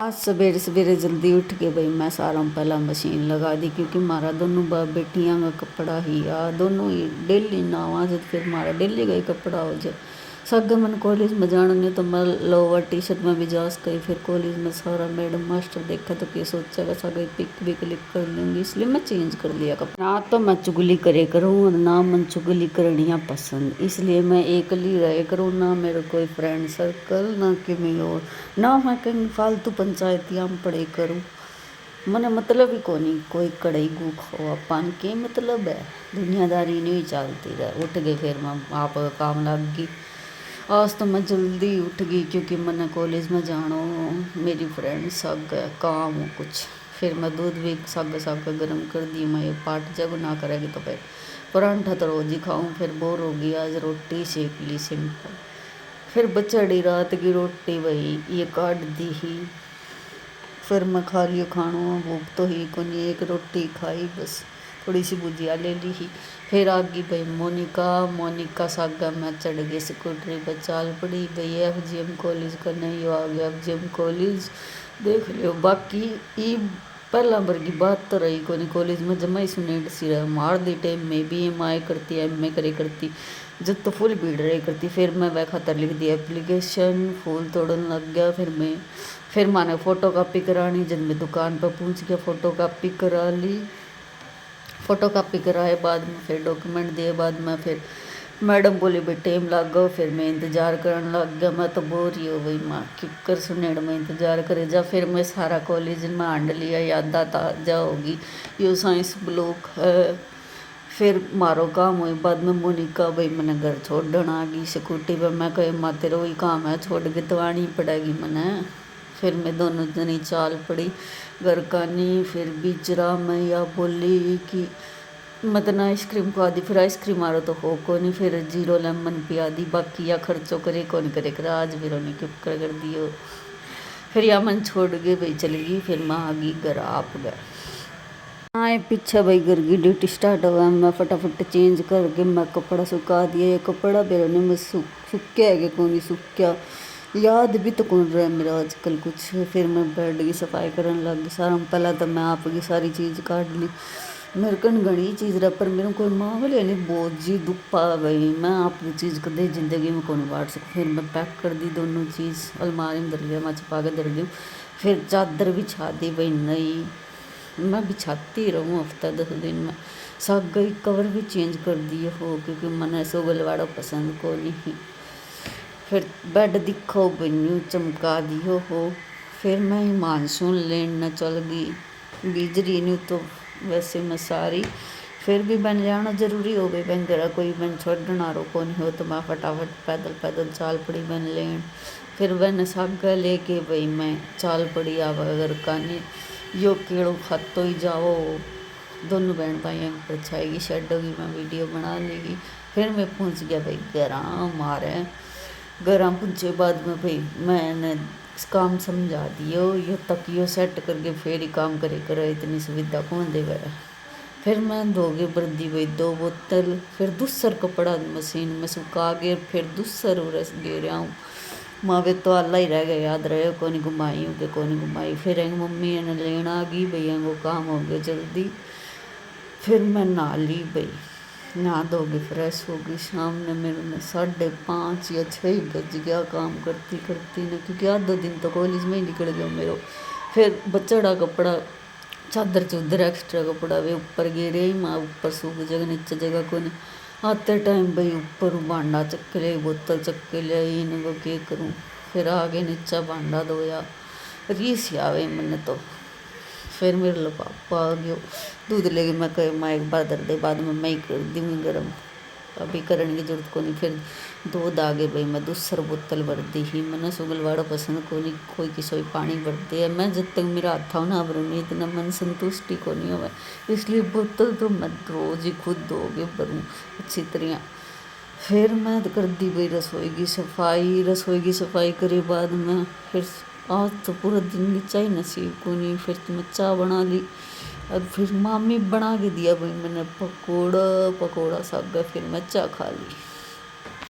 आज सवेरे सवेरे जल्दी उठ के भाई मैं सारा पहला मशीन लगा दी, क्योंकि मारा दोनों बाप बेटियां का कपड़ा ही आ दोनों ही डेली नावा जब फिर मारा डेली का ही कपड़ा हो जाए। सगे मन कॉलेज में जाना नहीं तो मैं लोअर टी शर्ट में भी जा सकी। फिर कॉलेज में सारा मैडम मास्टर देखा तो क्या सोचेगा, सगे पिक भी क्लिक कर लेंगी, इसलिए मैं चेंज कर लिया कपड़ा। ना तो मैं चुगली करे करूँ और ना मन चुगली करनियाँ पसंद, इसलिए मैं एकली रहे करूँ, ना मेरा कोई फ्रेंड सर्कल ना कि मैं और ना मैं कहीं फालतू पंचायतियाँ में पढ़े करूँ। मने मतलब ही कोनी कोई कड़ाई गू खाओ पान के मतलब है, दुनियादारी नहीं चलती रहे। उठ गए फिर मैं आप काम लग गई। आज तो मैं जल्दी उठ गई क्योंकि मैंने कॉलेज में जाना, मेरी फ्रेंड सग काम हो कुछ। फिर मैं दूध भी सग सग गर्म कर दी। मैं ये पार्ट जब ना करेगी तो फिर परांठा तो रोज ही खाऊँ, फिर बोर होगी। आज रोटी सेक ली सिंपल। फिर बचड़ी रात की रोटी वही ये काट दी ही। फिर मैं खा लियो खानो, भूख तो ही को नहीं, एक रोटी खाई बस, थोड़ी सी भुजिया ले ली ही। फिर आ गई भाई मोनिका सागा मैं चढ़ गई स्कूटरी पर, चाल पड़ी भाई FGM कॉलेज का नहीं आ गया। FGM कॉलेज देख लियो। बाकी ये पहला बार की बात तो रही को नहीं, कॉलेज में जमा ही सुनेट सी रहा मार दी टाइम में भी MI करती MA करे करती जब तो फुल भीड़ रही करती। फिर मैं वह खातर लिख दी एप्लीकेशन, फूल तोड़न लग गया। फिर मैंने फ़ोटो कापी करानी, जब मैं दुकान पर पहुंच गया फ़ोटो कापी करा ली। फ़ोटो कापी कराए बाद में फिर डॉक्यूमेंट दिए, बाद में फिर मैडम बोली भाई टाइम लग गो। फिर मैं इंतज़ार करने लग गया। मैं तो बोर ही हो गई, माँ किकर सुनेड़ में इंतज़ार करे जा। फिर मैं सारा कॉलेज में हांड लिया, याद ताजा होगी यो साइंस ब्लॉक है। फिर मारो काम हुई, बाद में मोनिका भाई मैंने घर छोड़न आ गई स्कूटी पर। मैं कहे माँ तेरा वही काम है, छोड़ के तो आनी पड़ेगी मैंने। फिर मैं दोनों जनी चाल पड़ी घर का नहीं। फिर बिचरा मैं या बोली कि मतलब आइसक्रीम खा दी। फिर आइसक्रीम मारो तो हो को नहीं, फिर 0 लेमन पिया दी। बाकी या खर्चो करे कौन करे कर, आज भी रोने क्यों कर दियो। फिर या मन छोड़ के भाई चली गई। फिर मैं आ गई घर आप गए आए पीछे भाई घर की ड्यूटी स्टार्ट हुआ। मैं फटाफट चेंज करके मैं कपड़ा सुखा दिया। ये कपड़ा बेरोने में सूख्या है कि कौन सूख्या याद भी तो कौन रहा है मेरा आजकल कुछ। फिर मैं बेड की सफाई करने लग गई। सारा पहला तो मैं आपकी सारी चीज़ काट ली। मेरे कन घनी चीज़ रहा पर मेरे कोई मांगले नहीं, बहुत जी दुख पा गई। मैं आपकी चीज़ कदे ज़िंदगी में कौन बांट सकूँ। फिर मैं पैक कर दी दोनों चीज़, अलमारी में धर लिया, मैं छुपा के धर दी। फिर चादर बिछा दी भाई नई, मैं बिछाती रहूँ हफ्ता 10 दिन में। सब गई कवर भी चेंज कर दिए हो क्योंकि मैंने ऐसे गलवाड़ा पसंद को नहीं। फिर बेड दिखो बन्यू चमका दियो हो। फिर मैं मानसून लेन न चल गई बिजली नहीं तो वैसे मैं सारी। फिर भी बन जाना जरूरी हो गई बन जरा कोई बन छोड़ना रोको नहीं हो तो मैं फटाफट पैदल पैदल चाल पड़ी बन लेन। फिर बन सागा लेके भाई मैं चाल पड़ी आवा घर का नहीं यो केड़ो खातो ही जाओ। दोनों बहन भाइयों की परछाई शेड होगी, मैं वीडियो बना लेगी। फिर मैं पहुंच गया भाई घर मारे। घर पहुंचे बाद में भाई मैंने काम समझा दियो, यो तक यो सेट करके फिर ही काम करे इतनी सुविधा कौन देगा। फिर मैं धोगे बर्दी भाई 2 बोतल। फिर दूसर कपड़ा मशीन में सुखा के फिर दूसर उरस गे रहा हूँ। माँ वे तो अल्लाह ही रह गए याद रहे को नहीं घुमाई हूँ कि को नहीं घुमाई। फिर एक मम्मी ने लेना आ गई भैया वो काम हो गया जल्दी। फिर मैं नहा ली भाई, नहा धोके फ्रेश हो गई। शाम ने मेरे में 5:30 या 6 बज गया काम करती करती ने, क्योंकि आधा दिन तो कॉलेज में ही निकल गया मेरा। फिर बचड़ा कपड़ा चादर चूदर एक्स्ट्रा कपड़ा वे ऊपर गिरे ही माँ ऊपर सूख जगह नीचे जगह को नहीं। आते टाइम भाई ऊपर भांडा चक्के ले बोतल चक्के ले इनको क्या करूँ। फिर आगे नीचा भांडा धोया, रीस आवे मैंने तो। फिर मेरे लो पापा आ गयो दूध लेके। मैं कहे माँ एक बार दर दे, बाद में मैं ही कर दूँगी गर्म, अभी करने की जरूरत को नहीं। फिर दूध आ गए भाई मैं दूसर बोतल भर दी ही। मैंने सुगलवाड़ा पसंद को नहीं, कोई किसी पानी भरते है। मैं जब तक मेरा हाथ हो ना भरूँ इतना मन संतुष्टि को नहीं हुआ, इसलिए बोतल तो मैं रोज ही खुद धोगे भरूँ अच्छी तरह। फिर मैं कर दी भाई रसोई की सफाई करे बाद में। फिर आज तो पूरा दिन नीचा ही नसीब को नहीं। फिर तो मैं चाय बना ली और फिर मामी बना के दिया भाई मैंने पकौड़ा सागा। फिर मैं चाय खा ली।